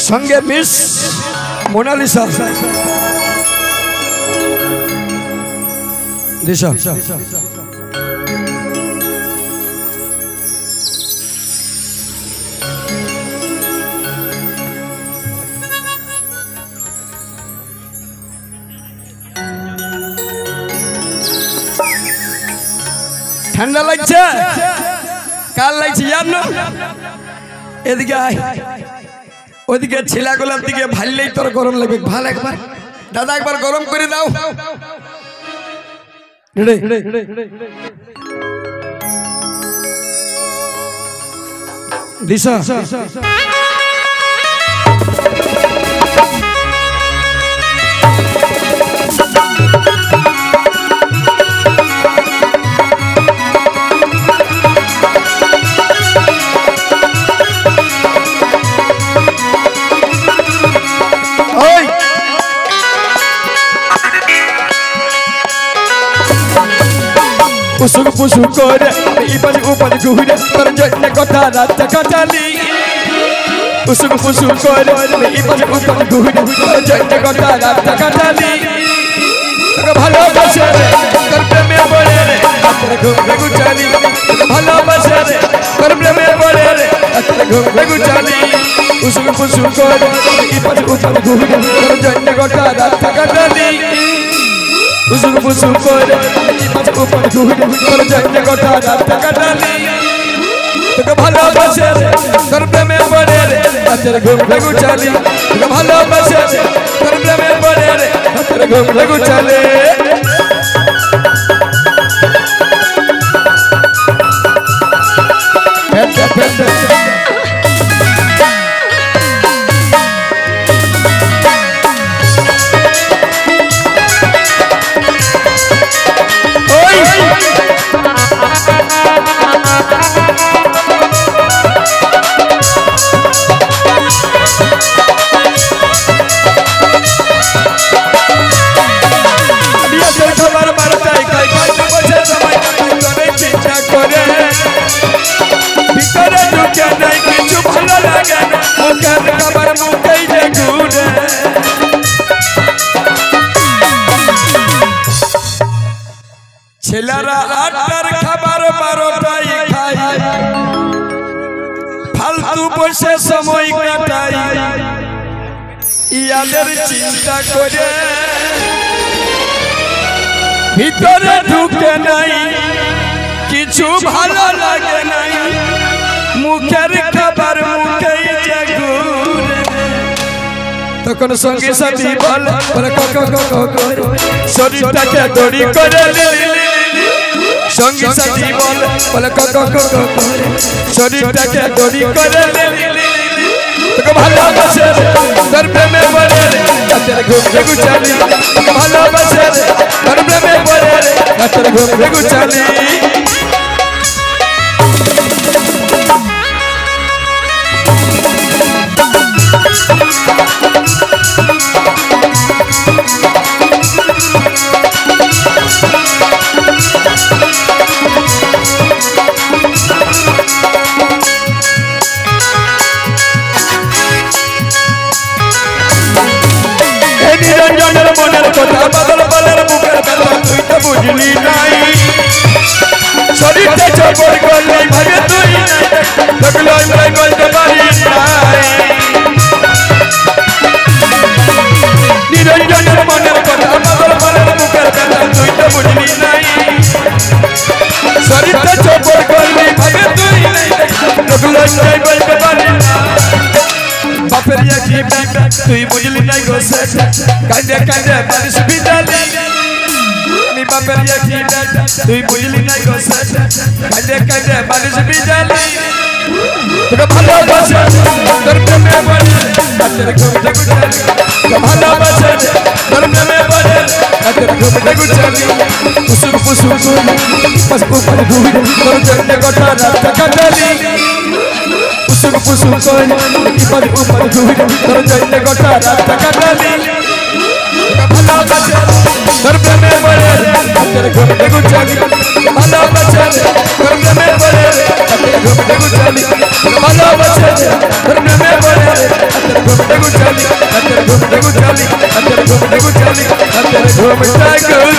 संगे miss Mona Lisa दिशा ठंडा লাগছে কাল লাগছে জানো এদিকে আয় ওদিকে ছেলেগুলোর দিকে ভাললেই তোর গরম লাগবে ভালো একবার দাদা একবার গরম করে দাও দিশা Pusuk pusuk kore, ipan upan kuhide, terjadi kota rata katali. Pusuk pusuk kore, ipan upan kuhide, terjadi kota rata katali. Bhalo basare, karpe me bole re, atre ghumre guchali. Bhalo basare, karpe me bole re, atre ghumre guchali. Pusuk pusuk kore, ipan upan kuhide, terjadi kota rata katali. Pusuk pusuk kore, ipan upan kuhide, terjadi kota rata katali. Bhalo basare, karpe me bole re, atre ghumre guchali. Bhalo basare, karpe me bole re, atre ghumre guchali. ছেলেরা আটটার খাবার 12টায় খায় ফালতু বসে সময় কাটায় ইয়াদের চিন্তা করে ভিতরে ঢুকে নাই কিছু ভালো লাগে নাই মুখের খাবার মুখেই জাগুরে তখন সঙ্গে সাথী বলে শরীরটাকে দড়ি করে সঙ্গী সাথী বলে শরীরটাকে দড়ি করে তোকে ভালোবাসে তোর প্রেমে পড়ে তোর ঘুমরে গুছালি ভালোবাসে তোর প্রেমে পড়ে তোর ঘুমরে গুছালি নিরঞ্জনের মনের কথা বদল বলার মুখের কথা তুই তো বুঝলি নাই শরীরটা চবর করলি ভাগে তুই লাগলো আমি বলতে পারি নাই নিরঞ্জনের মনের কথা বদল বলার মুখের কথা তুই তো বুঝলি নাই শরীরটা চবর করলি ভাগে তুই লাগলো আমি বলতে পারি না বাপের কি তুই বুঝলি নাই গো কাঁদে কাঁদে মানুষ বিদালি নি বাপের কি তুই বুঝলি নাই গো কাঁদে কাঁদে মানুষ বিদালি তোকে ভালোবাসে তোর প্রেমে পড়ে তোর ঘুমরে গুছালি ভালোবাসে তোর প্রেমে পড়ে তোর ঘুমরে গুছালি পুসুক পুসুক পুসুক ঘুরে তোর জন্য গোটা রাত কাটালি পুসুক পুসুক ইপার উপর ঘুরে তোর জন্য গোটা রাত কাটালি ভালোবাসে তোর প্রেমে পড়ে তোর ঘুমরে গুছালি ভালোবাসে তোর প্রেমে পড়ে তোর ঘুমরে গুছালি ভালোবাসে তোর প্রেমে পড়ে তোর घूमते गुचाली तेरे घूमते गुचाली तेरे घूमते गुचाली तेरे घूमते